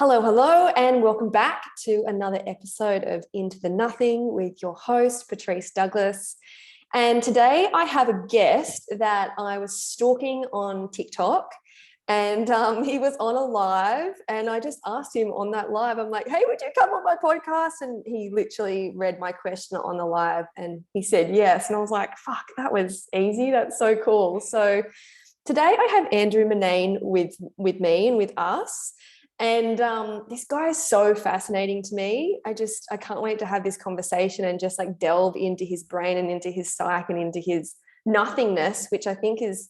Hello, hello, and welcome back to another episode of Into the Nothing with your host, Patrice Douglas. And today I have a guest that I was stalking on TikTok, and he was on a live, and I just asked him on that live, I'm like, hey, would you come on my podcast? And he literally read my question on the live and he said yes. And I was like, fuck, that was easy. That's so cool. So today I have Andrew Murnane with me and with us. And this guy is so fascinating to me. I can't wait to have this conversation and just like delve into his brain and into his psyche and into his nothingness, which I think is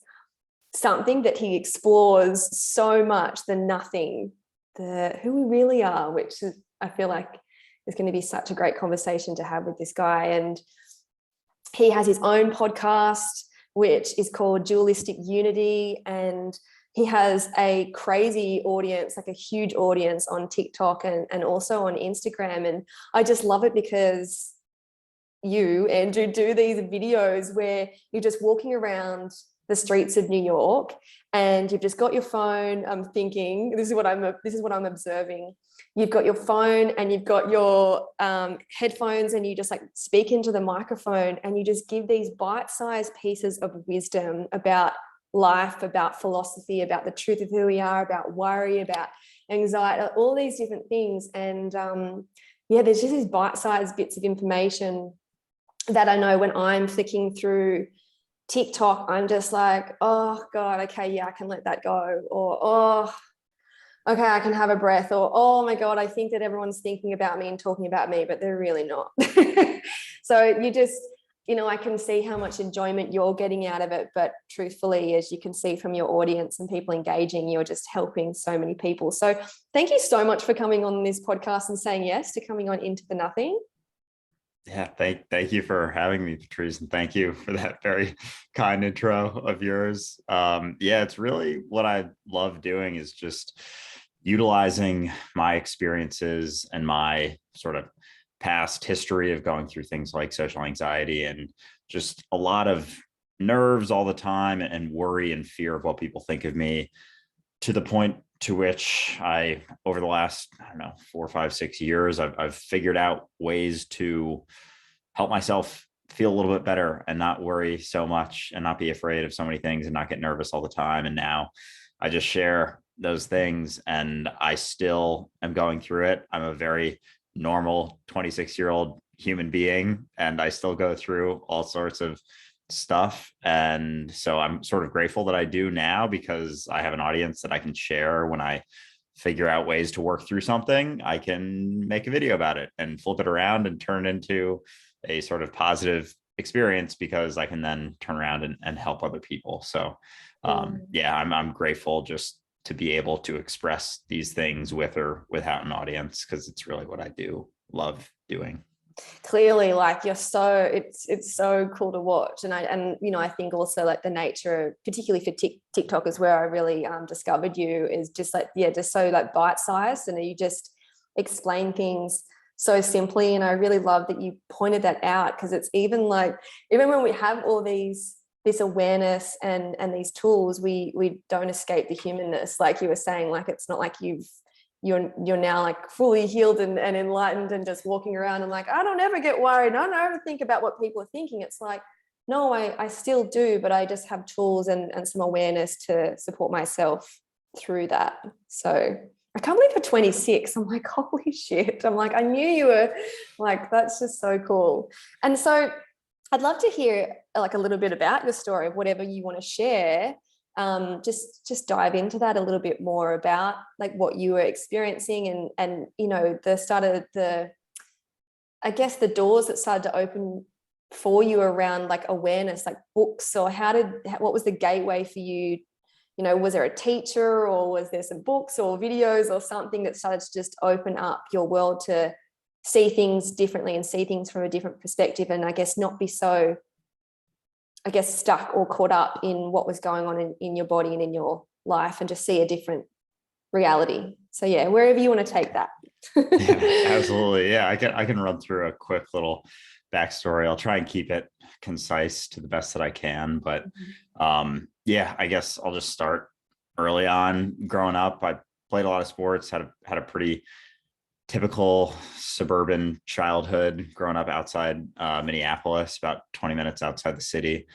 something that he explores so much, the nothing, who we really are, which is, I feel like is going to be such a great conversation to have with this guy. And he has his own podcast, which is called Dualistic Unity. And he has a crazy audience, like a huge audience on TikTok and also on Instagram. And I just love it because you, Andrew, do these videos where you're just walking around the streets of New York and you've just got your phone. I'm thinking, this is what I'm observing. You've got your phone and you've got your headphones and you just like speak into the microphone and you just give these bite-sized pieces of wisdom about life, about philosophy, about the truth of who we are, about worry, about anxiety, all these different things. And there's just these bite-sized bits of information that I know when I'm flicking through TikTok, I'm just like, oh God, okay, yeah, I can let that go. Or, oh, okay, I can have a breath. Or, oh my God, I think that everyone's thinking about me and talking about me, but they're really not. So you just, I can see how much enjoyment you're getting out of it. But truthfully, as you can see from your audience and people engaging, you're just helping so many people. So thank you so much for coming on this podcast and saying yes to coming on Into the Nothing. Yeah, thank you for having me, Patrice, and thank you for that very kind intro of yours. It's really what I love doing is just utilizing my experiences and my sort of past history of going through things like social anxiety and just a lot of nerves all the time and worry and fear of what people think of me, to the point to which I, over the last, 4, 5, 6 years, I've figured out ways to help myself feel a little bit better and not worry so much and not be afraid of so many things and not get nervous all the time. And now I just share those things and I still am going through it. I'm a very normal 26-year-old human being and I still go through all sorts of stuff. And so I'm sort of grateful that I do now because I have an audience that I can share. When I figure out ways to work through something, I can make a video about it and flip it around and turn it into a sort of positive experience because I can then turn around and help other people. So I'm grateful just to be able to express these things with or without an audience, because it's really what I do love doing. Clearly, like it's so cool to watch. And I think also like the nature, particularly for TikTok is where I really discovered you, is just like, just so like bite-sized and you just explain things so simply. And I really love that you pointed that out, because it's even when we have all this awareness and these tools, we don't escape the humanness. Like you were saying, like it's not like you're now like fully healed and enlightened and just walking around and like, I don't ever get worried. I don't ever think about what people are thinking. It's like, no, I still do, but I just have tools and some awareness to support myself through that. So I can't believe you're 26. I'm like, holy shit. I'm like, I knew you were like, that's just so cool. And so I'd love to hear like a little bit about your story of whatever you want to share. Just dive into that a little bit more about like what you were experiencing and the start of the doors that started to open for you around like awareness, like books, or what was the gateway for you? Was there a teacher or was there some books or videos or something that started to just open up your world to see things differently and see things from a different perspective, and I guess not be so stuck or caught up in what was going on in your body and in your life, and just see a different reality? So wherever you want to take that. Yeah, absolutely. Yeah, I can run through a quick little backstory. I'll try and keep it concise to the best that I can, but I guess I'll just start early on. Growing up, I played a lot of sports, had a pretty typical suburban childhood growing up outside Minneapolis, about 20 minutes outside the city.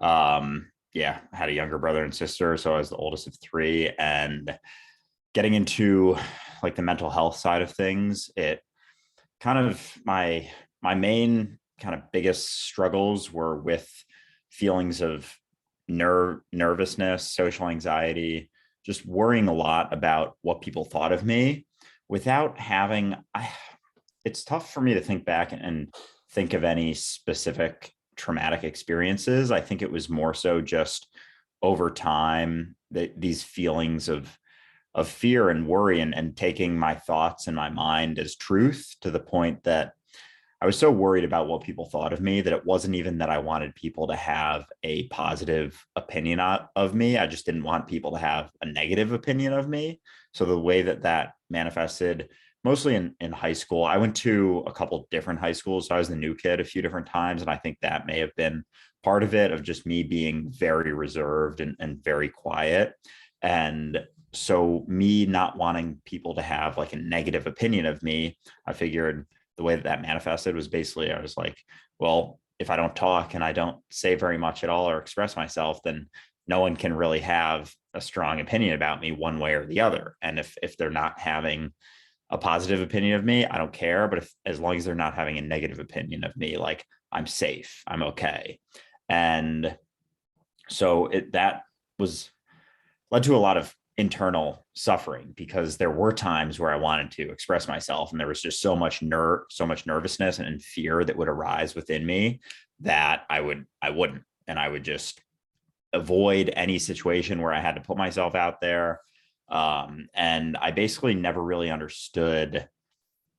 Yeah, I had a younger brother and sister, so I was the oldest of three. And getting into like the mental health side of things, it kind of my main kind of biggest struggles were with feelings of nervousness, social anxiety, just worrying a lot about what people thought of me without having it's tough for me to think back and think of any specific traumatic experiences. I think it was more so just over time that these feelings of fear and worry and taking my thoughts in my mind as truth, to the point that I was so worried about what people thought of me that it wasn't even that I wanted people to have a positive opinion of me. I just didn't want people to have a negative opinion of me. So the way that manifested mostly in high school, I went to a couple different high schools. So I was the new kid a few different times. And I think that may have been part of it, of just me being very reserved and very quiet. And so me not wanting people to have like a negative opinion of me, I figured the way that manifested was basically, I was like, well, if I don't talk and I don't say very much at all or express myself, then no one can really have a strong opinion about me one way or the other. And if they're not having a positive opinion of me, I don't care. But as long as they're not having a negative opinion of me, like, I'm safe, I'm okay. And so that was led to a lot of internal suffering, because there were times where I wanted to express myself and there was just so much nervousness and fear that would arise within me that I wouldn't, and I would just avoid any situation where I had to put myself out there. And I basically never really understood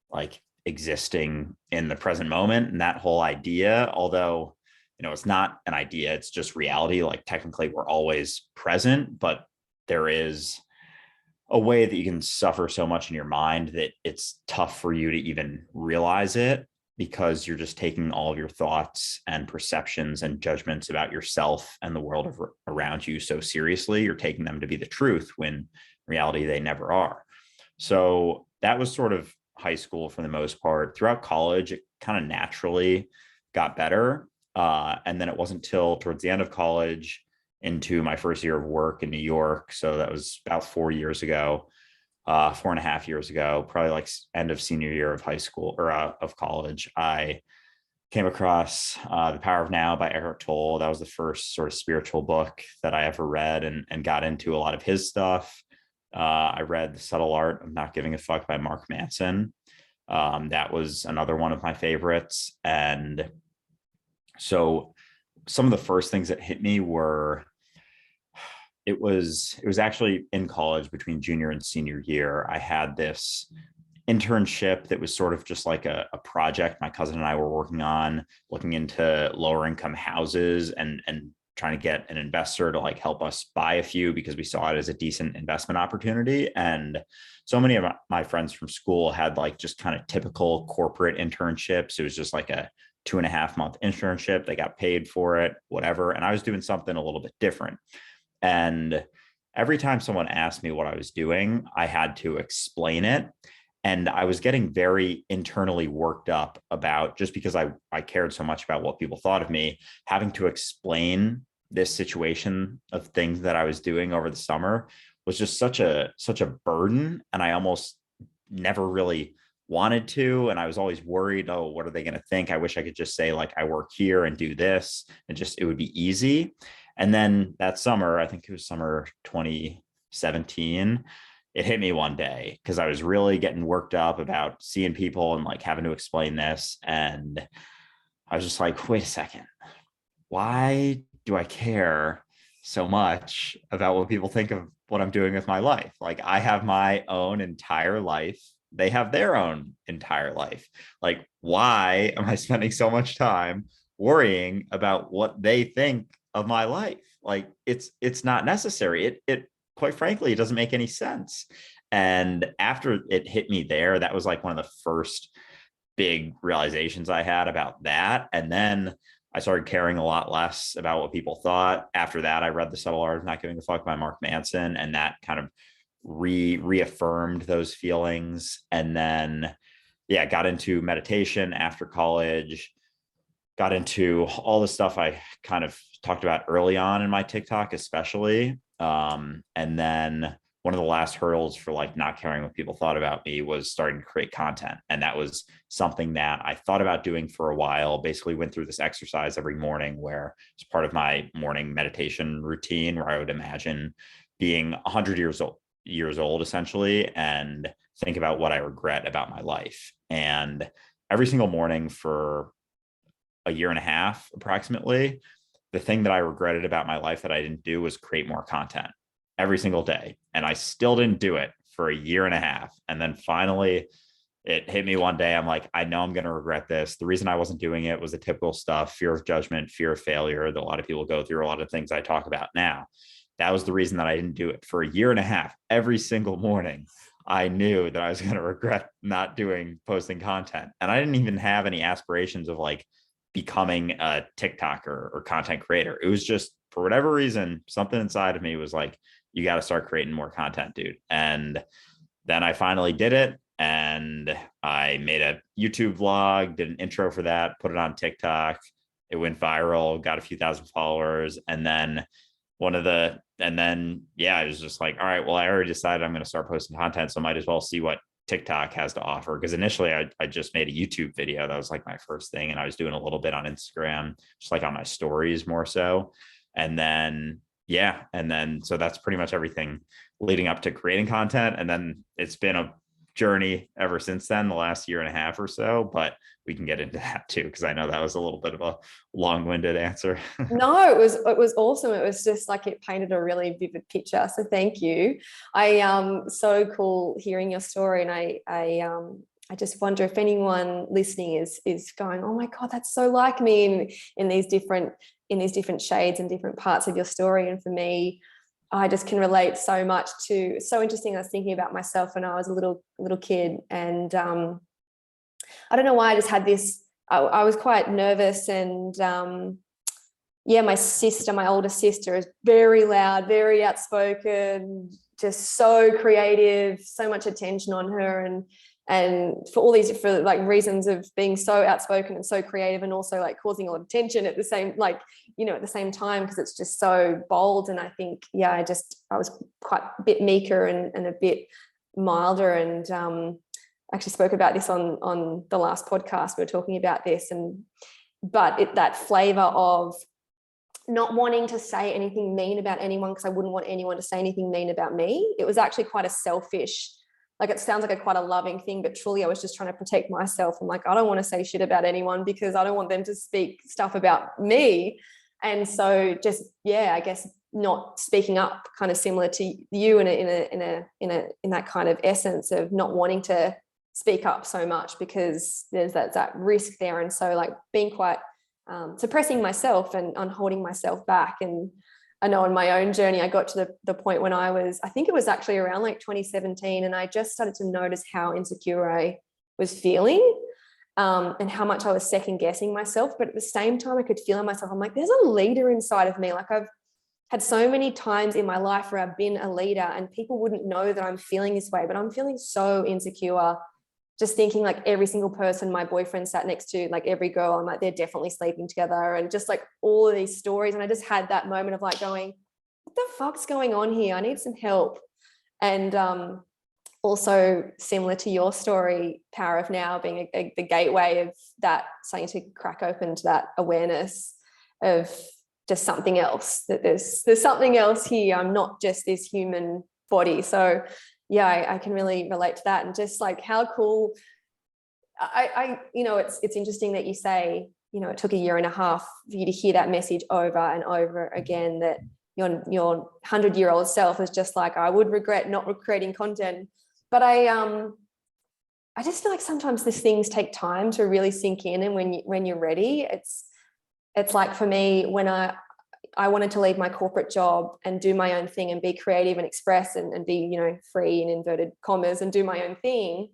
like existing in the present moment, and that whole idea, although, it's not an idea, it's just reality. Like, technically we're always present, but there is a way that you can suffer so much in your mind that it's tough for you to even realize it, because you're just taking all of your thoughts and perceptions and judgments about yourself and the world around you so seriously. You're taking them to be the truth, when in reality they never are. So that was sort of high school for the most part. Throughout college, it kind of naturally got better. And then it wasn't till towards the end of college, into my first year of work in New York. So that was about 4 years ago, 4.5 years ago, probably like end of senior year of high school or of college. I came across The Power of Now by Eckhart Tolle. That was the first sort of spiritual book that I ever read, and got into a lot of his stuff. I read The Subtle Art of Not Giving a Fuck by Mark Manson. That was another one of my favorites. And so some of the first things that hit me were, it was actually in college between junior and senior year. I had this internship that was sort of just like a project my cousin and I were working on, looking into lower income houses and trying to get an investor to like help us buy a few, because we saw it as a decent investment opportunity. And so many of my friends from school had like just kind of typical corporate internships. It was just like a 2.5-month internship. They got paid for it, whatever. And I was doing something a little bit different. And every time someone asked me what I was doing, I had to explain it. And I was getting very internally worked up about, just because I cared so much about what people thought of me, having to explain this situation of things that I was doing over the summer was just such a burden. And I almost never really wanted to. And I was always worried, oh, what are they going to think? I wish I could just say like, I work here and do this, and just, it would be easy. And then that summer, I think it was summer 2017, it hit me one day, because I was really getting worked up about seeing people and like having to explain this. And I was just like, wait a second, why do I care so much about what people think of what I'm doing with my life? Like, I have my own entire life. They have their own entire life. Like, why am I spending so much time worrying about what they think of my life? Like, it's not necessary. It quite frankly, it doesn't make any sense. And after it hit me there, that was like one of the first big realizations I had about that. And then I started caring a lot less about what people thought. After that, I read The Subtle Art of Not Giving a Fuck by Mark Manson, and that kind of reaffirmed those feelings. And then, yeah, got into meditation after college, got into all the stuff I kind of talked about early on in my TikTok, especially. And then one of the last hurdles for like not caring what people thought about me was starting to create content. And that was something that I thought about doing for a while. Basically went through this exercise every morning where it's part of my morning meditation routine, where I would imagine being 100 years old essentially, and think about what I regret about my life. And every single morning for a year and a half approximately, the thing that I regretted about my life that I didn't do was create more content every single day. And I still didn't do it for a year and a half. And then finally it hit me one day. I'm like, I know I'm going to regret this. The reason I wasn't doing it was the typical stuff: fear of judgment, fear of failure, that a lot of people go through, a lot of things I talk about now. That was the reason that I didn't do it for a year and a half. Every single morning, I knew that I was going to regret not posting content. And I didn't even have any aspirations of like becoming a TikToker or content creator. It was just, for whatever reason, something inside of me was like, you got to start creating more content, dude. And then I finally did it. And I made a YouTube vlog, did an intro for that, put it on TikTok. It went viral, got a few thousand followers. And then yeah, I was just like, all right, well, I already decided I'm going to start posting content, so I might as well see what TikTok has to offer. Because initially I just made a YouTube video. That was like my first thing. And I was doing a little bit on Instagram, just like on my stories more so. And then, yeah. And then, so that's pretty much everything leading up to creating content. And then it's been a journey ever since then, the last year and a half or so, but we can get into that too, because I know that was a little bit of a long-winded answer. No, it was awesome. It was just like, it painted a really vivid picture. So thank you. So cool hearing your story. And I just wonder if anyone listening is going, oh my God, that's so like me in these different shades and different parts of your story. And for me, I just can relate so much to. So interesting. I was thinking about myself when I was a little kid, and I don't know why I just had this. I was quite nervous, and yeah, my older sister is very loud, very outspoken, just so creative, so much attention on her, and for all these different like reasons of being so outspoken and so creative, and also like causing a lot of tension at the same, like, you know, at the same time, because it's just so bold. And I think, yeah, I was quite a bit meeker and a bit milder, and actually spoke about this on the last podcast. We were talking about this, but that flavor of not wanting to say anything mean about anyone, because I wouldn't want anyone to say anything mean about me. It was actually quite a selfish, like, it sounds like quite a loving thing, but truly I was just trying to protect myself. I'm like, I don't want to say shit about anyone because I don't want them to speak stuff about me. And so just, yeah, I guess not speaking up, kind of similar to you in that kind of essence of not wanting to speak up so much, because there's that risk there. And so like being quite suppressing myself and holding myself back. And I know in my own journey, I got to the point when I think it was actually around like 2017, and I just started to notice how insecure I was feeling, and how much I was second guessing myself. But at the same time, I could feel in myself, I'm like, there's a leader inside of me. Like, I've had so many times in my life where I've been a leader and people wouldn't know that I'm feeling this way, but I'm feeling so insecure, just thinking like every single person my boyfriend sat next to, like every girl, I'm like, they're definitely sleeping together, and just like all of these stories. And I just had that moment of like going, what the fuck's going on here? I need some help. And also similar to your story, Power of Now being the gateway of that, starting to crack open to that awareness of just something else, that there's something else here. I'm not just this human body. So yeah, I can really relate to that. And just like how cool, I you know, it's interesting that you say, you know, it took a year and a half for you to hear that message over and over again, that your 100-year-old self is just like, I would regret not creating content. But I just feel like sometimes these things take time to really sink in, and when you're ready, it's like for me, when I wanted to leave my corporate job and do my own thing and be creative and express and be, you know, free in inverted commas and do my own thing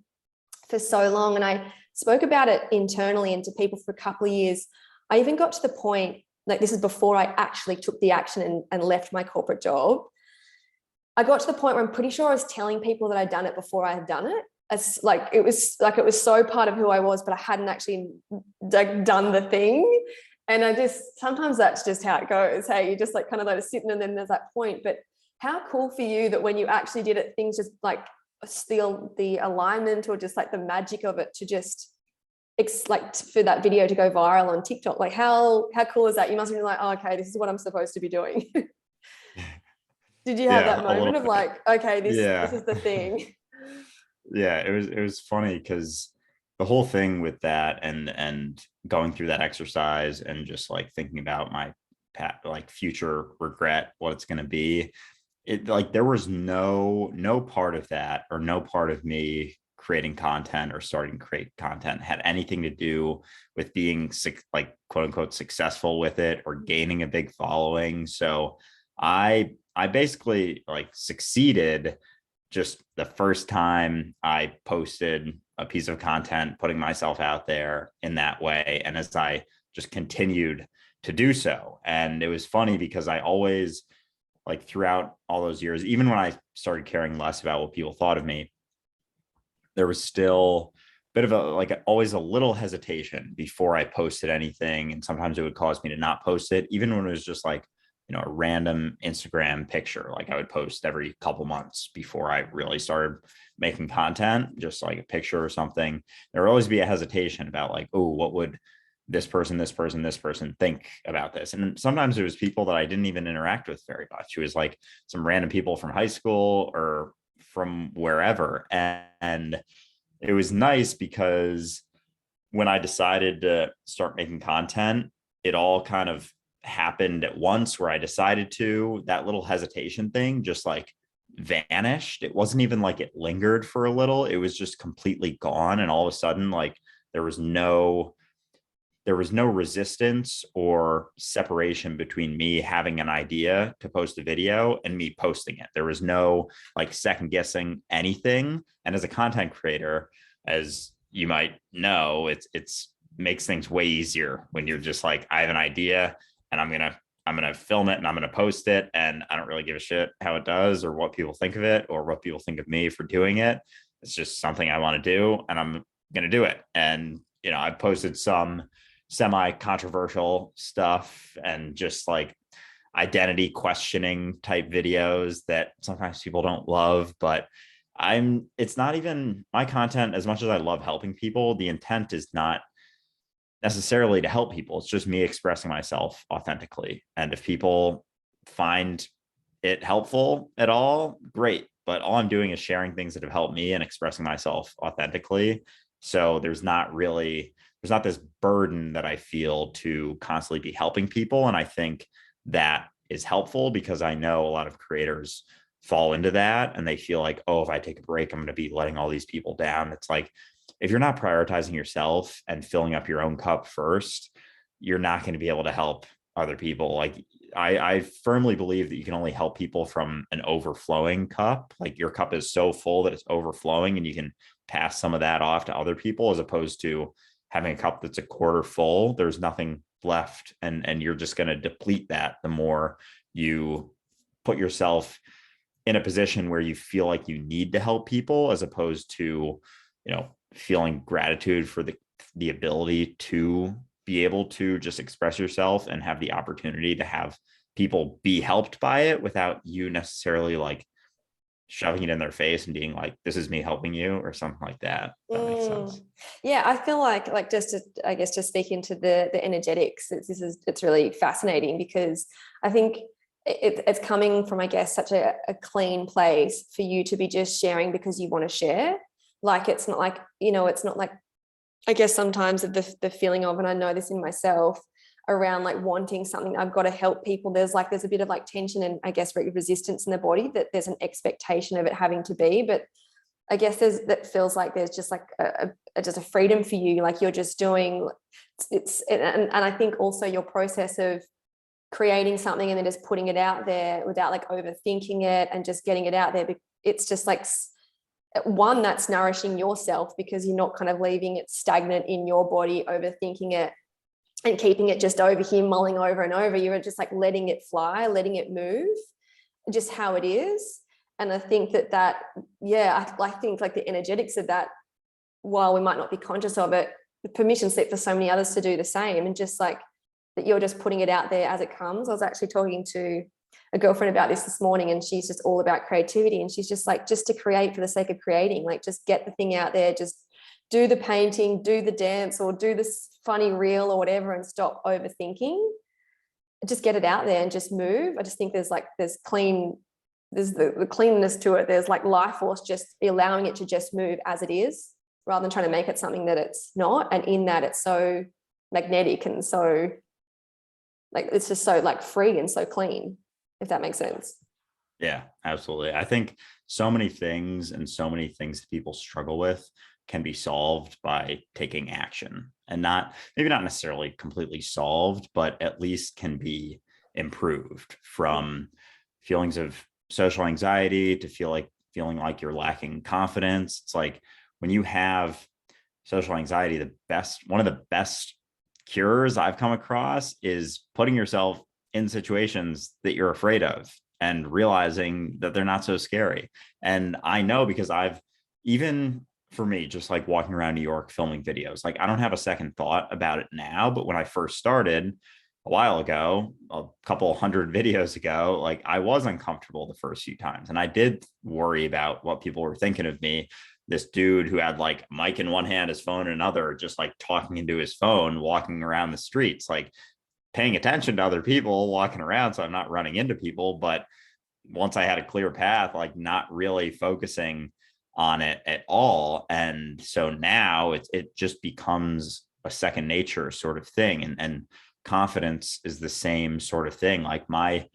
for so long. And I spoke about it internally and to people for a couple of years. I even got to the point, like, this is before I actually took the action and left my corporate job. I got to the point where I'm pretty sure I was telling people that I'd done it before I had done it. It's like it was so part of who I was, but I hadn't actually done the thing. And I just, sometimes that's just how it goes. Hey, you just like kind of like sitting, and then there's that point. But how cool for you that when you actually did it, things just like the alignment or just like the magic of it to just, it's like for that video to go viral on TikTok. Like how cool is that? You must have been like, oh, okay, this is what I'm supposed to be doing. Did you have that Yeah, a moment little of bit. like, okay, this Yeah. is the thing? Yeah, it was funny because the whole thing with that and going through that exercise and just like thinking about my like future regret, what it's going to be, it like there was no part of that or no part of me creating content or starting to create content had anything to do with being like quote unquote successful with it or gaining a big following. So I basically like succeeded just the first time I posted a piece of content, putting myself out there in that way. And as I just continued to do so. And it was funny because I always, like throughout all those years, even when I started caring less about what people thought of me, there was still a bit of a like always a little hesitation before I posted anything. And sometimes it would cause me to not post it, even when it was just like, a random Instagram picture. Like I would post every couple months before I really started making content, just like a picture or something. There would always be a hesitation about like, oh, what would this person think about this? And sometimes it was people that I didn't even interact with very much. It was like some random people from high school or from wherever. And it was nice because when I decided to start making content, it all kind of happened at once where I decided to, that little hesitation thing just like vanished. It wasn't even like it lingered for a little. It was just completely gone. And all of a sudden, like there was no resistance or separation between me having an idea to post a video and me posting it. There was no like second guessing anything. And as a content creator, as you might know, it's makes things way easier when you're just like, I have an idea and I'm gonna film it and I'm gonna post it, and I don't really give a shit how it does or what people think of it or what people think of me for doing it. It's just something I want to do and I'm gonna do it. And I've posted some semi-controversial stuff and just like identity questioning type videos that sometimes people don't love, but it's not even my content. As much as I love helping people, the intent is not necessarily to help people. It's just me expressing myself authentically. And if people find it helpful at all, great. But all I'm doing is sharing things that have helped me and expressing myself authentically. So there's not this burden that I feel to constantly be helping people. And I think that is helpful because I know a lot of creators fall into that and they feel like, oh, if I take a break, I'm going to be letting all these people down. It's like, if you're not prioritizing yourself and filling up your own cup first, you're not going to be able to help other people. Like I firmly believe that you can only help people from an overflowing cup. Like your cup is so full that it's overflowing and you can pass some of that off to other people, as opposed to having a cup that's a quarter full. There's nothing left. And you're just going to deplete that the more you put yourself in a position where you feel like you need to help people, as opposed to, feeling gratitude for the ability to be able to just express yourself and have the opportunity to have people be helped by it without you necessarily like shoving it in their face and being like, this is me helping you or something like that. If that makes sense. Yeah, I feel like just to, I guess, to speak into the energetics, it's really fascinating because I think it's coming from, I guess, such a clean place for you to be just sharing because you want to share. Like it's not like, it's not like, I guess sometimes the feeling of, and I know this in myself, around like wanting something, I've got to help people. There's a bit of like tension and I guess resistance in the body, that there's an expectation of it having to be. But I guess that feels like there's just like just a freedom for you. Like you're just doing and I think also your process of creating something and then just putting it out there without like overthinking it and just getting it out there. It's just like, one, that's nourishing yourself because you're not kind of leaving it stagnant in your body, overthinking it and keeping it just over here, mulling over and over. You're just like letting it fly, letting it move, just how it is. And I think I think like the energetics of that, while we might not be conscious of it, the permission slip for so many others to do the same, and just like that you're just putting it out there as it comes. I was actually talking to a girlfriend about this morning, and she's just all about creativity, and she's just like, just to create for the sake of creating, like just get the thing out there, just do the painting, do the dance, or do this funny reel or whatever, and stop overthinking. Just get it out there and just move. I just think there's the cleanness to it. There's like life force, just allowing it to just move as it is, rather than trying to make it something that it's not. And in that, it's so magnetic and so like, it's just so like free and so clean, if that makes sense. Yeah, absolutely. I think so many things that people struggle with can be solved by taking action, and maybe not necessarily completely solved, but at least can be improved, from feelings of social anxiety to feeling like you're lacking confidence. It's like when you have social anxiety, one of the best cures I've come across is putting yourself in situations that you're afraid of and realizing that they're not so scary. And I know, because even for me, just like walking around New York filming videos, like I don't have a second thought about it now. But when I first started a while ago, a couple hundred videos ago, like I was uncomfortable the first few times. And I did worry about what people were thinking of me. This dude who had like a mic in one hand, his phone in another, just like talking into his phone, walking around the streets, like paying attention to other people walking around, so I'm not running into people. But once I had a clear path, like not really focusing on it at all. And so now it just becomes a second nature sort of thing. And confidence is the same sort of thing. Like my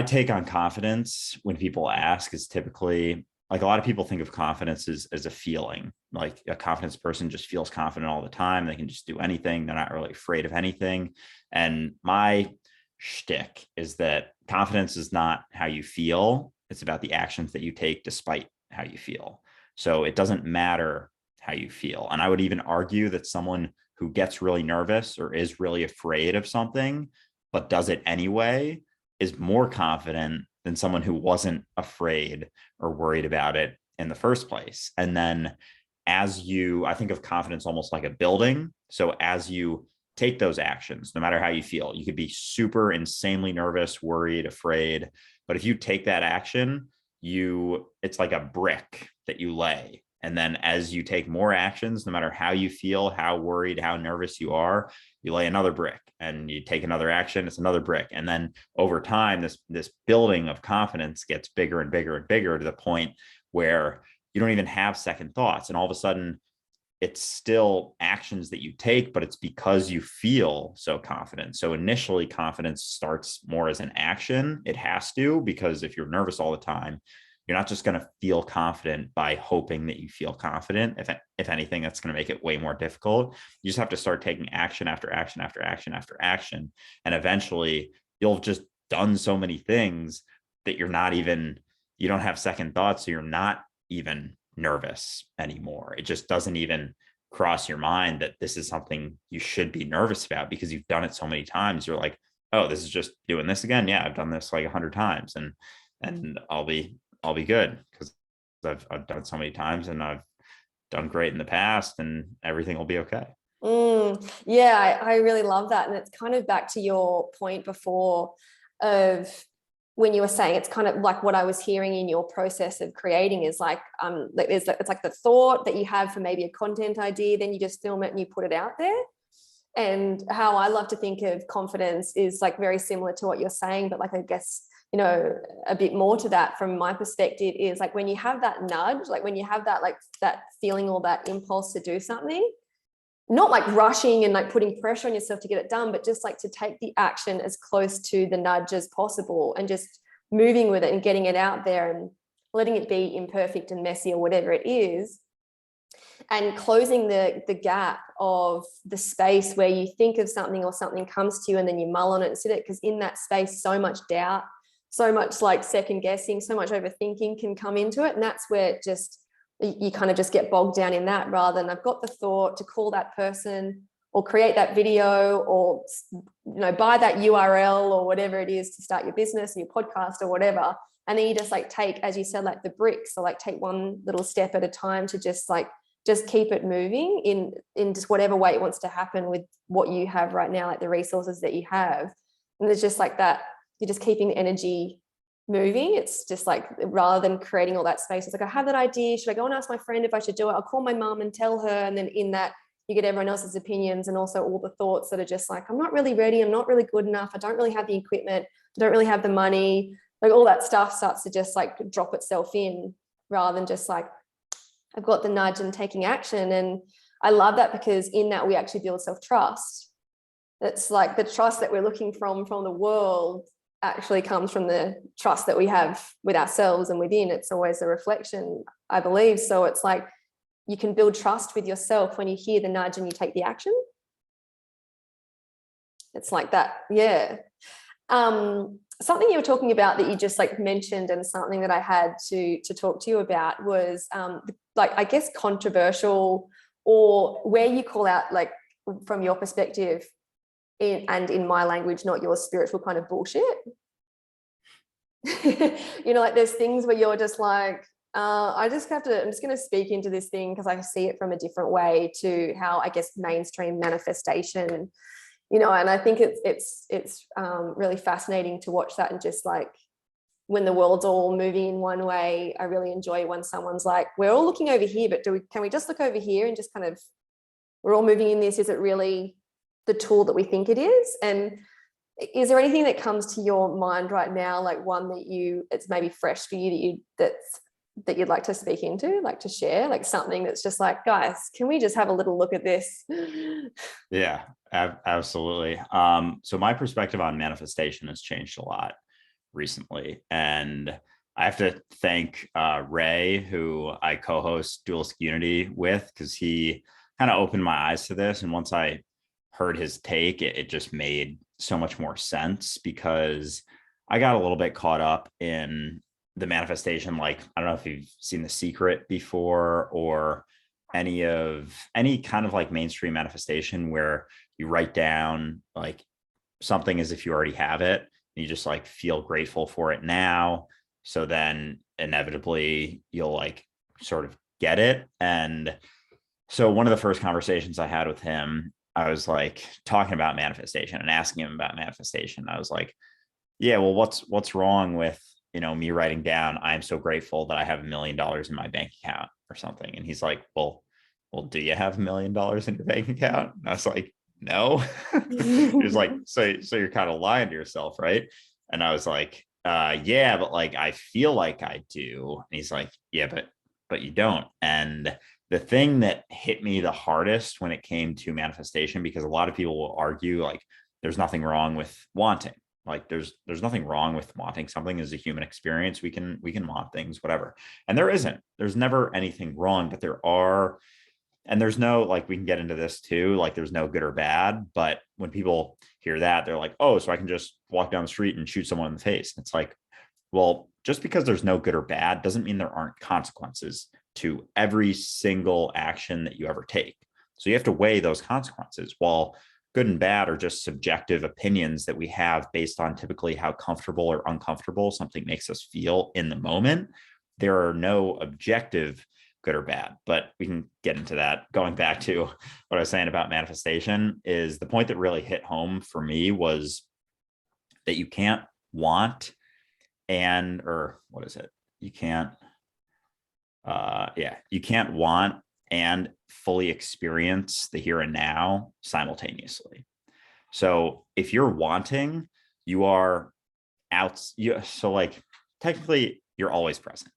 take on confidence, when people ask, is typically like, a lot of people think of confidence as a feeling. Like a confidence person just feels confident all the time. They can just do anything. They're not really afraid of anything. And my shtick is that confidence is not how you feel. It's about the actions that you take despite how you feel. So it doesn't matter how you feel. And I would even argue that someone who gets really nervous or is really afraid of something, but does it anyway, is more confident than someone who wasn't afraid or worried about it in the first place. And then I think of confidence almost like a building. So as you take those actions, no matter how you feel, you could be super insanely nervous, worried, afraid. But if you take that action, it's like a brick that you lay. And then as you take more actions, no matter how you feel, how worried, how nervous you are, you lay another brick, and you take another action, it's another brick. And then over time, this building of confidence gets bigger and bigger and bigger, to the point where you don't even have second thoughts. And all of a sudden, it's still actions that you take, but it's because you feel so confident. So initially, confidence starts more as an action. It has to, because if you're nervous all the time, you're not just going to feel confident by hoping that you feel confident. If anything, that's going to make it way more difficult. You just have to start taking action after action after action after action. And eventually you'll have just done so many things that you don't have second thoughts. So you're not even nervous anymore. It just doesn't even cross your mind that this is something you should be nervous about, because you've done it so many times. You're like, oh, this is just doing this again. Yeah, I've done this like 100 times, and I'll be good, because I've done it so many times, and I've done great in the past, and everything will be okay. Yeah, I really love that. And it's kind of back to your point before of when you were saying, it's kind of like what I was hearing in your process of creating is like, it's like the thought that you have for maybe a content idea, then you just film it and you put it out there. And how I love to think of confidence is like very similar to what you're saying, but like, I guess, a bit more to that from my perspective is like, when you have that nudge, like when you have that, like that feeling or that impulse to do something, not like rushing and like putting pressure on yourself to get it done, but just like to take the action as close to the nudge as possible, and just moving with it and getting it out there and letting it be imperfect and messy or whatever it is, and closing the gap of the space where you think of something or something comes to you and then you mull on it and sit it, because in that space so much doubt, so much like second guessing, so much overthinking can come into it. And that's where you kind of just get bogged down in that, rather than I've got the thought to call that person or create that video or buy that URL or whatever it is to start your business and your podcast or whatever. And then you just like take, as you said, like the bricks, or like take one little step at a time to just keep it moving in just whatever way it wants to happen with what you have right now, like the resources that you have. And there's just like that, you're just keeping the energy moving. It's just like, rather than creating all that space, it's like, I have that idea, should I go and ask my friend if I should do it? I'll call my mum and tell her. And then in that, you get everyone else's opinions, and also all the thoughts that are just like, I'm not really ready, I'm not really good enough, I don't really have the equipment, I don't really have the money. Like all that stuff starts to just like drop itself in, rather than just like, I've got the nudge and taking action. And I love that, because in that we actually build self-trust. It's like the trust that we're looking from the world actually comes from the trust that we have with ourselves and within. It's always a reflection, I believe. So it's like, you can build trust with yourself when you hear the nudge and you take the action. It's like that. Yeah. Something you were talking about that you just like mentioned, and something that I had to talk to you about was like, I guess, controversial, or where you call out, like, from your perspective, and in my language, not your spiritual kind of bullshit. You know, like there's things where you're just like, I'm just going to speak into this thing because I see it from a different way to how, I guess, mainstream manifestation, you know. And I think it's really fascinating to watch that. And just like, when the world's all moving in one way, I really enjoy when someone's like, we're all looking over here, but can we just look over here and just kind of, we're all moving in this, is it really the tool that we think it is? And is there anything that comes to your mind right now, like one that it's maybe fresh for you, that you'd like to speak into, like to share, like something that's just like, guys, can we just have a little look at this? Yeah, absolutely. So my perspective on manifestation has changed a lot recently, and I have to thank Ray, who I co-host Dualistic Unity with, because he kind of opened my eyes to this. And once I heard his take, it just made so much more sense, because I got a little bit caught up in the manifestation. Like, I don't know if you've seen The Secret before, or any kind of like mainstream manifestation where you write down like something as if you already have it, and you just like feel grateful for it now. So then inevitably you'll like sort of get it. And so one of the first conversations I had with him, I was like talking about manifestation and asking him about manifestation. I was like, yeah, well, what's wrong with, me writing down, I'm so grateful that I have $1 million in my bank account or something? And he's like, well, do you have $1 million in your bank account? And I was like, no. He was like, so you're kind of lying to yourself, right? And I was like, yeah, but like, I feel like I do. And he's like, yeah, but you don't. And the thing that hit me the hardest when it came to manifestation, because a lot of people will argue like, there's nothing wrong with wanting. Like there's nothing wrong with wanting something as a human experience. We can want things, whatever. And there's never anything wrong, but there are, and there's no, like, we can get into this too, like there's no good or bad. But when people hear that, they're like, oh, so I can just walk down the street and shoot someone in the face. And it's like, well, just because there's no good or bad doesn't mean there aren't consequences to every single action that you ever take. So you have to weigh those consequences. While good and bad are just subjective opinions that we have based on typically how comfortable or uncomfortable something makes us feel in the moment, there are no objective good or bad. But we can get into that. Going back to what I was saying about manifestation, is the point that really hit home for me was that you can't want you can't want and fully experience the here and now simultaneously. So if you're wanting, you are out. So like technically you're always present.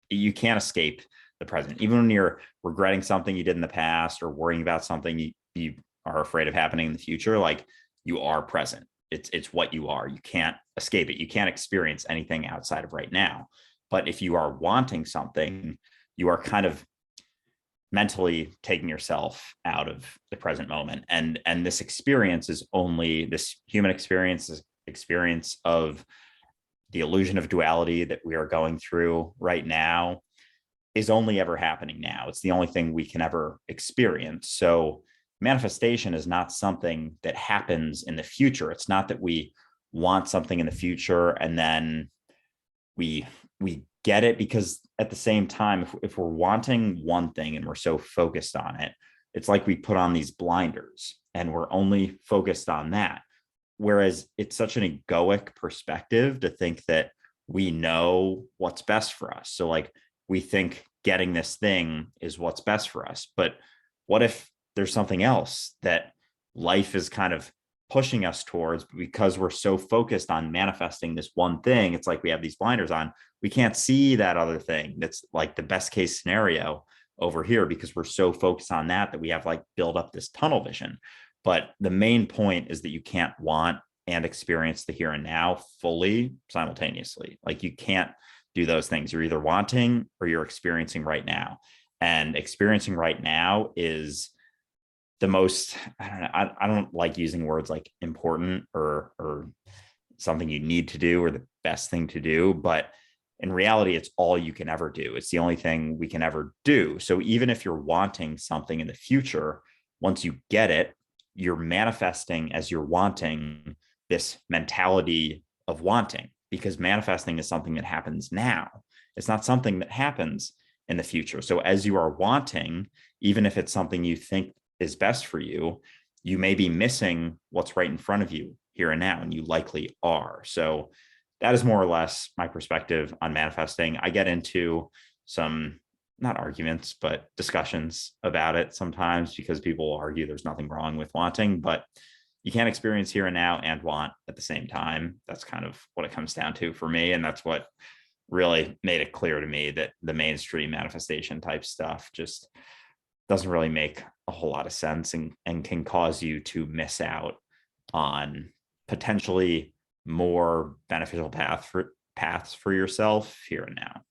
You can't escape the present. Even when you're regretting something you did in the past, or worrying about something you are afraid of happening in the future, like, you are present. It's what you are. You can't escape it. You can't experience anything outside of right now. But if you are wanting something, you are kind of mentally taking yourself out of the present moment. And this experience is only this human experience, this experience of the illusion of duality that we are going through right now, is only ever happening now. It's the only thing we can ever experience. So manifestation is not something that happens in the future. It's not that we want something in the future and then we get it, because at the same time, if we're wanting one thing and we're so focused on it, it's like we put on these blinders and we're only focused on that. Whereas it's such an egoic perspective to think that we know what's best for us. So like we think getting this thing is what's best for us. But what if there's something else that life is kind of pushing us towards, because we're so focused on manifesting this one thing? It's like we have these blinders on. We can't see that other thing that's like the best case scenario over here, because we're so focused on that we have like build up this tunnel vision. But the main point is that you can't want and experience the here and now fully simultaneously. Like you can't do those things. You're either wanting or you're experiencing right now. And experiencing right now is the most, I don't know, I don't like using words like important or something you need to do or the best thing to do, but in reality, it's all you can ever do. It's the only thing we can ever do. So even if you're wanting something in the future, once you get it, you're manifesting as you're wanting this mentality of wanting, because manifesting is something that happens now. It's not something that happens in the future. So as you are wanting, even if it's something you think is best for you, you may be missing what's right in front of you here and now, and you likely are. So that is more or less my perspective on manifesting. I get into some, not arguments, but discussions about it sometimes, because people argue there's nothing wrong with wanting, but you can't experience here and now and want at the same time. That's kind of what it comes down to for me. And that's what really made it clear to me that the mainstream manifestation type stuff just doesn't really make a whole lot of sense, and can cause you to miss out on potentially more beneficial paths for yourself here and now.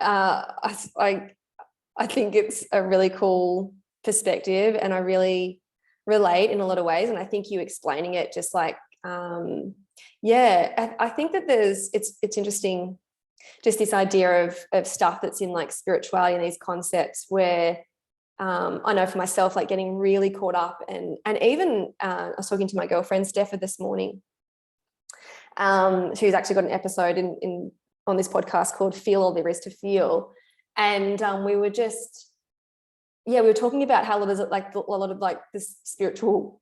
I think it's a really cool perspective, and I really relate in a lot of ways. And I think you explaining it just like, I think that it's interesting, just this idea of stuff that's in like spirituality and these concepts where I know for myself, like getting really caught up, and even I was talking to my girlfriend Steffa this morning. She's actually got an episode in on this podcast called "Feel All There Is to Feel," and we were talking about how there's like a lot of like this spiritual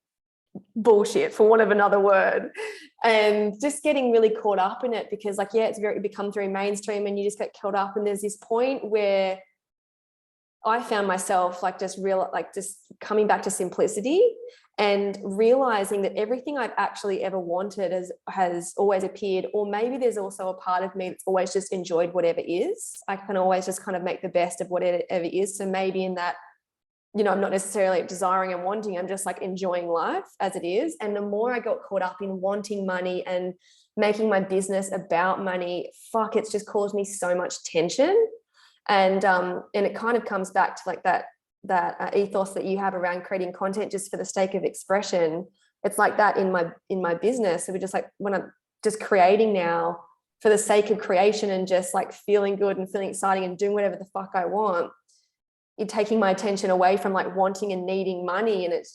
bullshit, for want of another word, and just getting really caught up in it, because like it becomes very mainstream, and you just get caught up. And there's this point where I found myself like just coming back to simplicity and realizing that everything I've actually ever wanted has always appeared, or maybe there's also a part of me that's always just enjoyed whatever is. I can always just kind of make the best of whatever is. So maybe in that, I'm not necessarily desiring and wanting, I'm just like enjoying life as it is. And the more I got caught up in wanting money and making my business about money, it's just caused me so much tension. And it kind of comes back to like that ethos that you have around creating content just for the sake of expression. It's like that in my business. So we're just like, when I'm just creating now for the sake of creation and just like feeling good and feeling exciting and doing whatever the fuck I want, you're taking my attention away from like wanting and needing money. And it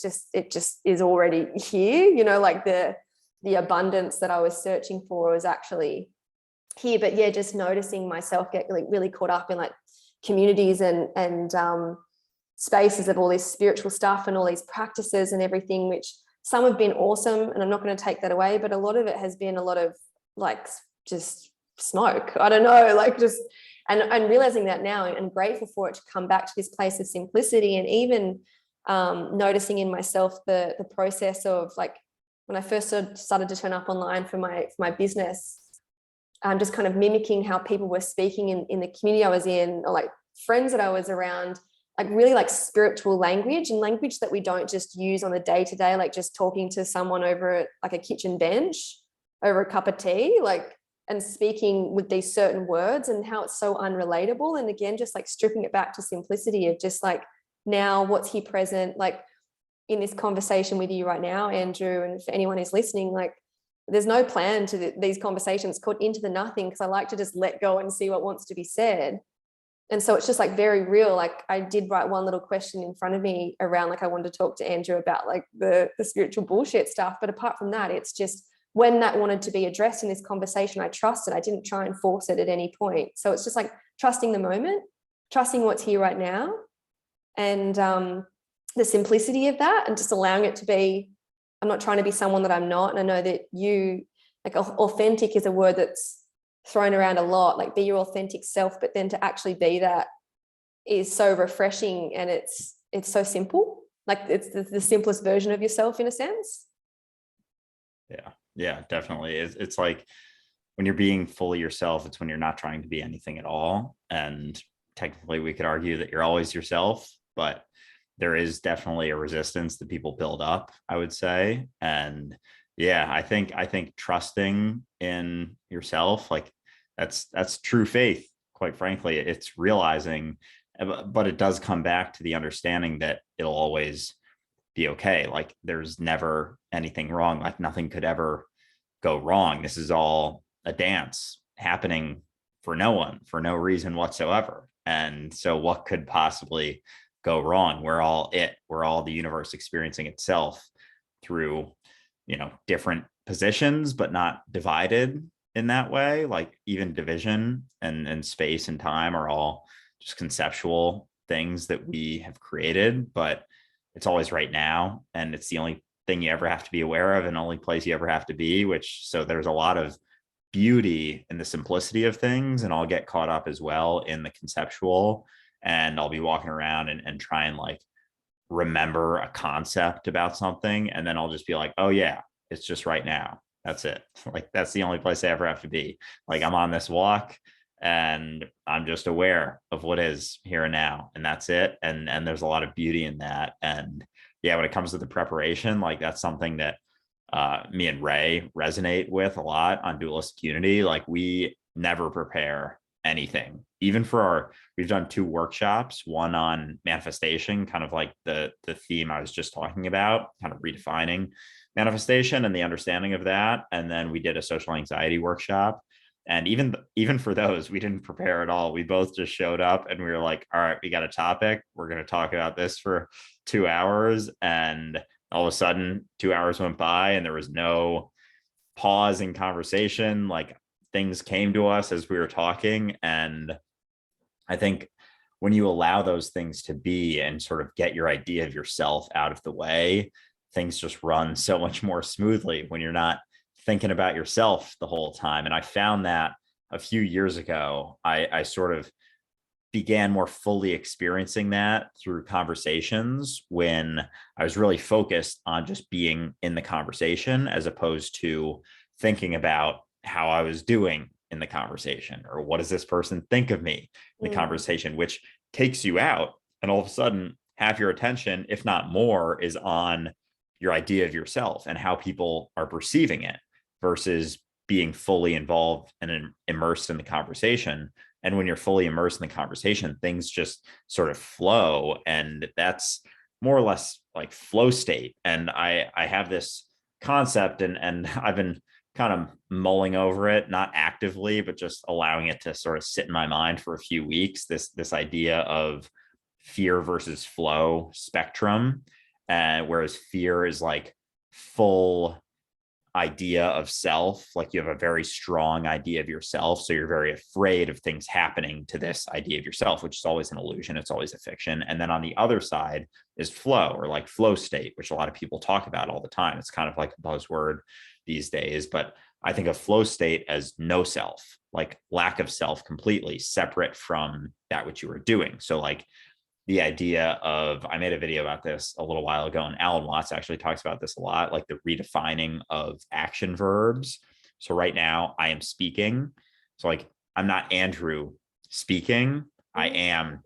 just is already here, like the abundance that I was searching for was actually here. But yeah, just noticing myself get really caught up in like communities and spaces of all this spiritual stuff and all these practices and everything, which some have been awesome, and I'm not going to take that away, but a lot of it has been a lot of like just smoke. I don't know, like just and realizing that now, and grateful for it to come back to this place of simplicity. And even noticing in myself the process of like when I first started to turn up online for my business, just kind of mimicking how people were speaking in the community I was in, or like friends that I was around, like really like spiritual language, and language that we don't just use on the day-to-day, like just talking to someone over like a kitchen bench over a cup of tea, like, and speaking with these certain words, and how it's so unrelatable. And again, just like stripping it back to simplicity of just like, now what's here present, like in this conversation with you right now, Andrew, and for anyone who's listening, like there's no plan to these conversations called Into the Nothing, because I like to just let go and see what wants to be said. And so it's just like very real. Like I did write one little question in front of me around like I wanted to talk to Andrew about like the spiritual bullshit stuff. But apart from that, it's just when that wanted to be addressed in this conversation, I trusted. I didn't try and force it at any point. So it's just like trusting the moment, trusting what's here right now, and the simplicity of that, and just allowing it to be. I'm not trying to be someone that I'm not. And I know that you, like, authentic is a word that's thrown around a lot, like be your authentic self, but then to actually be that is so refreshing, and it's so simple. Like it's the simplest version of yourself in a sense. Yeah, definitely. It's like when you're being fully yourself, it's when you're not trying to be anything at all. And technically we could argue that you're always yourself, but there is definitely a resistance that people build up, I would say. And yeah, I think trusting in yourself, like that's true faith, quite frankly. It's realizing, but it does come back to the understanding that it'll always be okay. Like there's never anything wrong. Like nothing could ever go wrong. This is all a dance happening for no one, for no reason whatsoever. And so what could possibly go wrong? We're all the universe experiencing itself through, different positions, but not divided in that way. Like even division and space and time are all just conceptual things that we have created, but it's always right now. And it's the only thing you ever have to be aware of and only place you ever have to be, so there's a lot of beauty in the simplicity of things. And I'll get caught up as well in the conceptual, and I'll be walking around and try and like remember a concept about something. And then I'll just be like, oh yeah, it's just right now. That's it. Like, that's the only place I ever have to be. Like I'm on this walk and I'm just aware of what is here and now, and that's it. And there's a lot of beauty in that. And yeah, when it comes to the preparation, like that's something that me and Ray resonate with a lot on Dualistic Unity. Like we never prepare anything, even for we've done 2 workshops, one on manifestation, kind of like the theme I was just talking about, kind of redefining manifestation and the understanding of that. And then we did a social anxiety workshop. And even for those, we didn't prepare at all. We both just showed up and we were like, all right, we got a topic. We're going to talk about this for 2 hours. And all of a sudden 2 hours went by and there was no pause in conversation. Like things came to us as we were talking. And I think when you allow those things to be and sort of get your idea of yourself out of the way, things just run so much more smoothly when you're not thinking about yourself the whole time. And I found that a few years ago, I sort of began more fully experiencing that through conversations when I was really focused on just being in the conversation as opposed to thinking about how I was doing in the conversation or what does this person think of me in the conversation, which takes you out. And all of a sudden, half your attention, if not more, is on your idea of yourself and how people are perceiving it versus being fully involved and immersed in the conversation. And when you're fully immersed in the conversation, things just sort of flow. And that's more or less like flow state. And I have this concept and I've been kind of mulling over it, not actively, but just allowing it to sort of sit in my mind for a few weeks, this idea of fear versus flow spectrum. Whereas fear is like full idea of self, like you have a very strong idea of yourself, so you're very afraid of things happening to this idea of yourself, which is always an illusion, it's always a fiction. And then on the other side is flow, or like flow state, which a lot of people talk about all the time. It's kind of like a buzzword these days, but I think of flow state as no self, like lack of self, completely separate from that which you are doing. So like the idea of, I made a video about this a little while ago, and Alan Watts actually talks about this a lot, like the redefining of action verbs. So right now I am speaking. So like, I'm not Andrew speaking, I am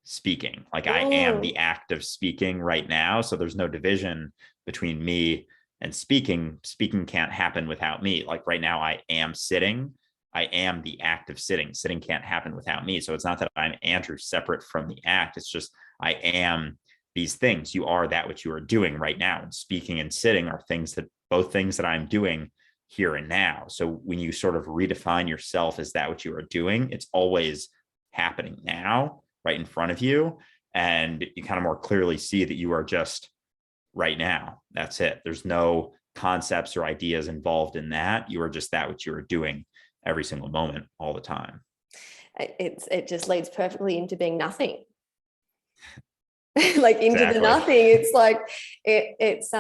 speaking. Like I am the act of speaking right now. So there's no division between me and speaking. Speaking can't happen without me. Like right now I am sitting. I am the act of sitting. Sitting can't happen without me. So it's not that I'm Andrew separate from the act. It's just I am these things. You are that which you are doing right now. And speaking and sitting are both things that I'm doing here and now. So when you sort of redefine yourself as that which you are doing, it's always happening now, right in front of you. And you kind of more clearly see that you are just right now. That's it. There's no concepts or ideas involved in that. You were just that which you were doing every single moment, all the time. It just leads perfectly into being nothing. Like into Exactly. the nothing. It's like it's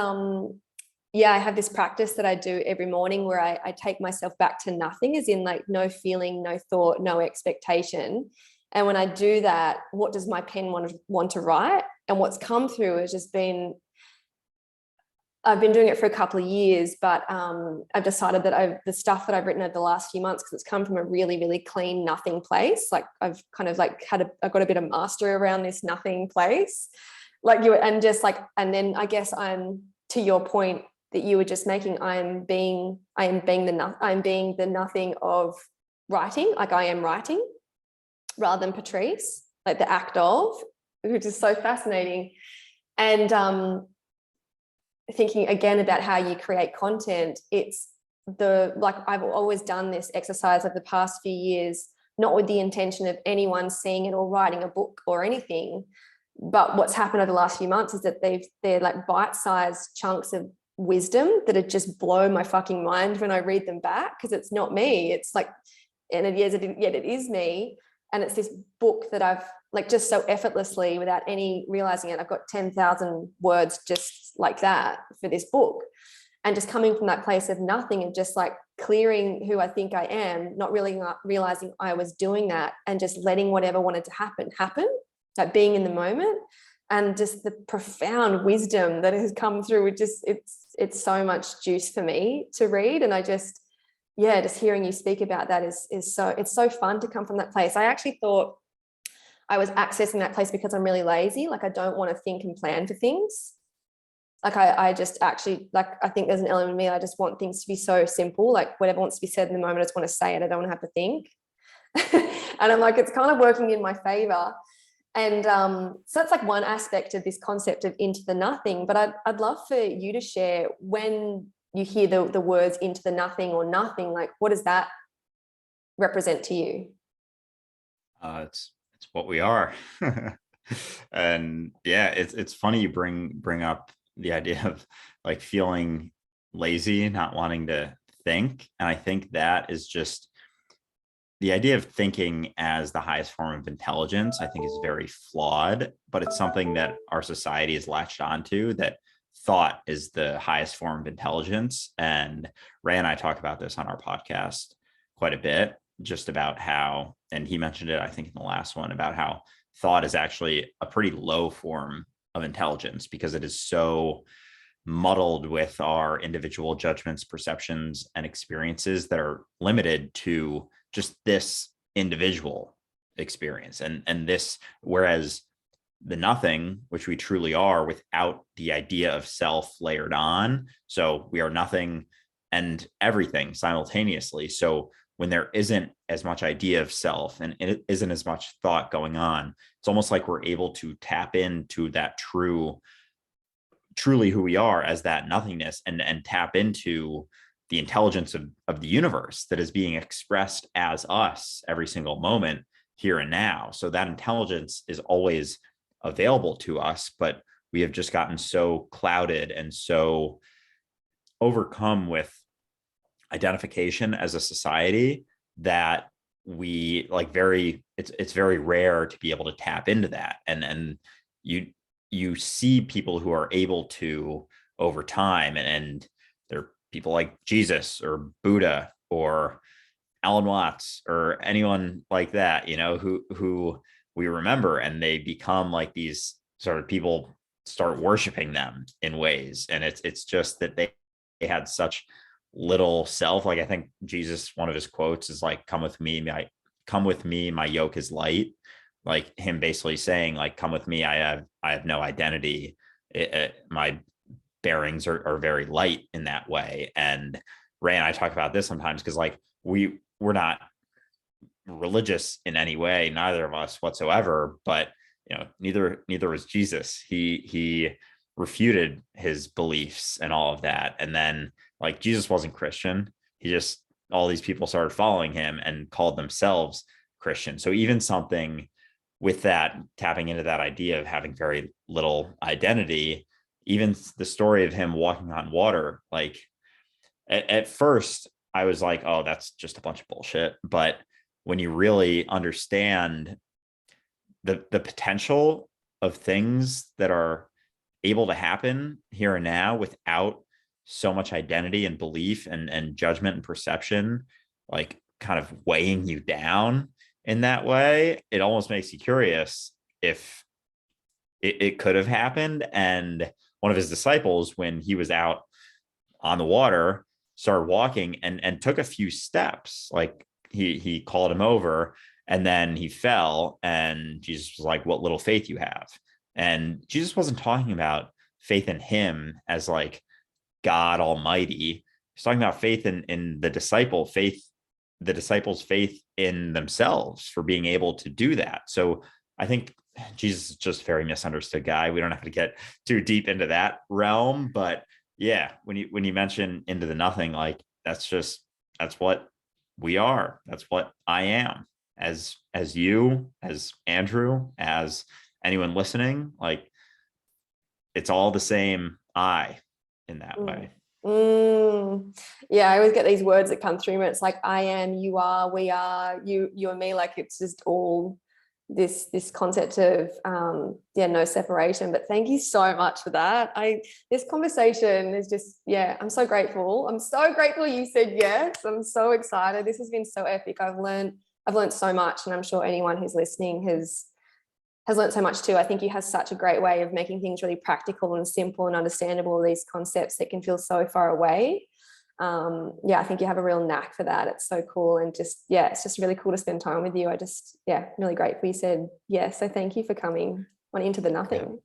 yeah, I have this practice that I do every morning where I take myself back to nothing, as in like no feeling, no thought, no expectation. And when I do that, what does my pen want to write? And what's come through has just been, I've been doing it for a couple of years, but I've decided that the stuff that I've written over the last few months, because it's come from a really, really clean nothing place. Like I've kind of like I've got a bit of mastery around this nothing place. Like and then I guess I'm, to your point that you were just making, I'm being the nothing of writing. Like I am writing rather than Patrice, like the act of, which is so fascinating. And thinking again about how you create content, it's like I've always done this exercise over the past few years, not with the intention of anyone seeing it or writing a book or anything, but what's happened over the last few months is that they're like bite-sized chunks of wisdom that have just blown my fucking mind when I read them back, because it's not me. It's like, and yet it is me. And it's this book that I've like just so effortlessly, without any realizing it, I've got 10,000 words just like that for this book. And just coming from that place of nothing, of just like clearing who I think I am, not really realizing I was doing that, and just letting whatever wanted to happen, like being in the moment. And just the profound wisdom that has come through, it's so much juice for me to read. And I just, yeah, just hearing you speak about that is so, it's so fun to come from that place. I actually thought I was accessing that place because I'm really lazy. Like I don't want to think and plan for things. Like I just actually, like, I think there's an element of me, I just want things to be so simple. Like whatever wants to be said in the moment, I just want to say it. I don't want to have to think. And I'm like, it's kind of working in my favor. And so that's like one aspect of this concept of into the nothing. But I'd love for you to share, when you hear the words into the nothing or nothing, like what does that represent to you? It's what we are. And yeah, it's funny you bring up the idea of like feeling lazy, not wanting to think. And I think that is just the idea of thinking as the highest form of intelligence, I think is very flawed, but it's something that our society has latched onto, that thought is the highest form of intelligence. And Ray and I talk about this on our podcast quite a bit, just about how, and he mentioned it, I think in the last one, about how thought is actually a pretty low form of intelligence because it is so muddled with our individual judgments, perceptions, and experiences that are limited to just this individual experience. And this, whereas the nothing, which we truly are without the idea of self layered on. So we are nothing and everything simultaneously. So when there isn't as much idea of self and it isn't as much thought going on, it's almost like we're able to tap into that truly who we are as that nothingness, and tap into the intelligence of the universe that is being expressed as us every single moment here and now. So that intelligence is always available to us, but we have just gotten so clouded and so overcome with identification as a society that we like it's very rare to be able to tap into that. And you see people who are able to over time, and they're people like Jesus or Buddha or Alan Watts or anyone like that, who we remember, and they become like these sort of people start worshiping them in ways. And it's just that they had such little self. Like I think Jesus, one of his quotes is like, come with me, my yoke is light. Like him basically saying like, come with me, I have no identity. My bearings are very light in that way. And Ray and I talk about this sometimes because like we're not religious in any way, neither of us whatsoever, but neither was Jesus. He refuted his beliefs and all of that. And then like Jesus wasn't Christian. All these people started following him and called themselves Christian. So even something with that, tapping into that idea of having very little identity, even the story of him walking on water, like at first I was like, oh, that's just a bunch of bullshit. But when you really understand the potential of things that are able to happen here and now without so much identity and belief and judgment and perception, like kind of weighing you down in that way, it almost makes you curious if it could have happened. And one of his disciples, when he was out on the water, started walking and took a few steps. Like he called him over, and then he fell, and Jesus was like, what little faith you have. And Jesus wasn't talking about faith in him as like God Almighty. He's talking about faith in the disciples' faith in themselves for being able to do that. So I think Jesus is just a very misunderstood guy. We don't have to get too deep into that realm, but yeah, when you mention Into the Nothing, like that's what we are. That's what I am, as you, as Andrew, as anyone listening. Like it's all the same I in that way. Yeah, I always get these words that come through where it's like I am, you are, we are, you and me. Like it's just all this concept of no separation. But thank you so much for that. This conversation is just, I'm so grateful you said yes. I'm so excited. This has been so epic. I've learned so much, and I'm sure anyone who's listening has learned so much too. I think you have such a great way of making things really practical and simple and understandable, these concepts that can feel so far away. I think you have a real knack for that. It's so cool. And just, it's just really cool to spend time with you. Really grateful you said yes. So thank you for coming on Into the Nothing.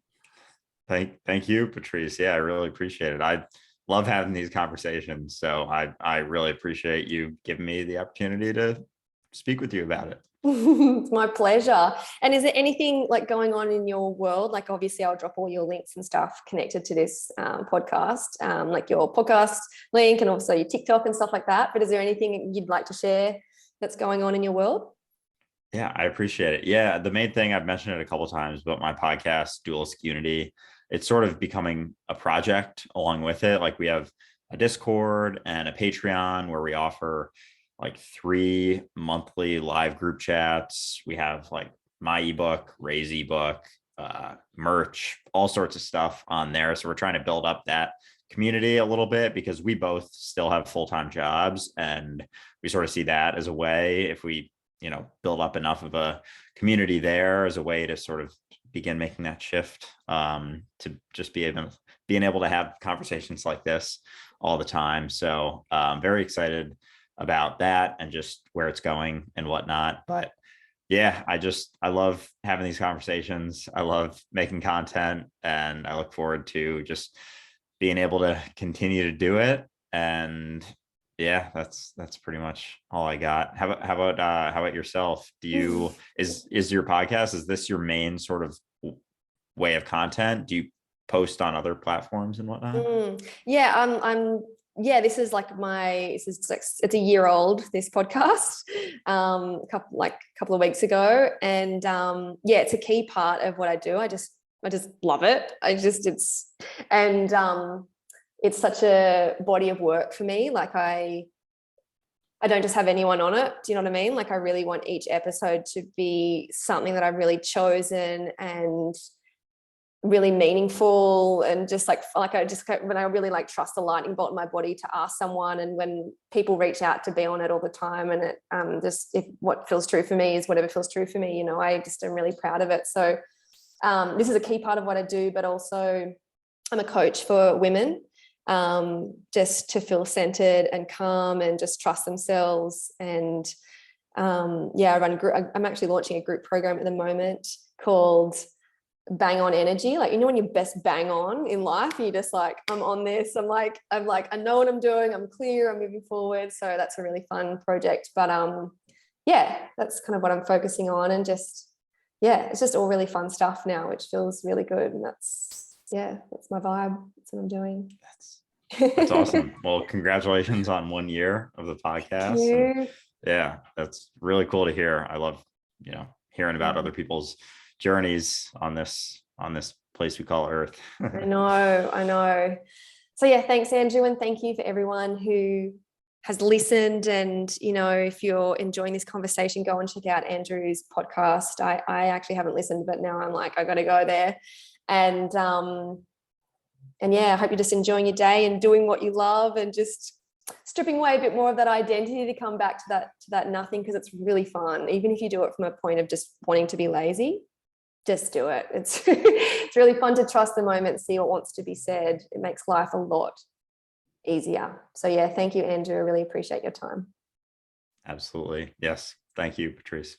Thank you, Patrice. Yeah, I really appreciate it. I love having these conversations. So I really appreciate you giving me the opportunity to speak with you about it. It's my pleasure. And is there anything like going on in your world? Like obviously I'll drop all your links and stuff connected to this podcast, like your podcast link and also your TikTok and stuff like that. But is there anything you'd like to share that's going on in your world? Yeah, I appreciate it. Yeah, the main thing, I've mentioned it a couple of times, but my podcast, Dualistic Unity, it's sort of becoming a project along with it. Like we have a Discord and a Patreon where we offer like 3 monthly live group chats. We have like my ebook, Ray's ebook, merch, all sorts of stuff on there. So we're trying to build up that community a little bit because we both still have full-time jobs, and we sort of see that as a way, if we, build up enough of a community there, as a way to sort of begin making that shift, to just being able to have conversations like this all the time. So I'm very excited about that and just where it's going and whatnot. But yeah, I love having these conversations. I love making content, and I look forward to just being able to continue to do it. And yeah, that's pretty much all I got. How about yourself? Is your podcast, is this your main sort of way of content? Do you post on other platforms and whatnot? This is like it's a year old, this podcast, a couple of weeks ago. And it's a key part of what I do. I just love it. It's such a body of work for me. Like I don't just have anyone on it. Do you know what I mean? Like I really want each episode to be something that I've really chosen and really meaningful, and just when I really like trust the lightning bolt in my body to ask someone. And when people reach out to be on it all the time, and it if what feels true for me is whatever feels true for me, I just am really proud of it. So this is a key part of what I do, but also I'm a coach for women, just to feel centered and calm and just trust themselves. And I run a group. I'm actually launching a group program at the moment called Bang On Energy. Like, when you best bang on in life, you're just like, I'm on this. I'm like, I know what I'm doing. I'm clear. I'm moving forward. So that's a really fun project. But that's kind of what I'm focusing on. And just, it's just all really fun stuff now, which feels really good. And that's my vibe. That's what I'm doing. That's awesome. Well, congratulations on 1 year of the podcast. And yeah, that's really cool to hear. I love, hearing about other people's journeys on this on this place we call Earth. I know. So yeah, thanks, Andrew, and thank you for everyone who has listened. And, you know, if you're enjoying this conversation, go and check out Andrew's podcast. I actually haven't listened, but now I'm like, I got to go there. And yeah, I hope you're just enjoying your day and doing what you love and just stripping away a bit more of that identity to come back to that nothing, because it's really fun. Even if you do it from a point of just wanting to be lazy, just do it. It's it's really fun to trust the moment, see what wants to be said. It makes life a lot easier. So yeah, thank you, Andrew. I really appreciate your time. Absolutely. Yes. Thank you, Patrice.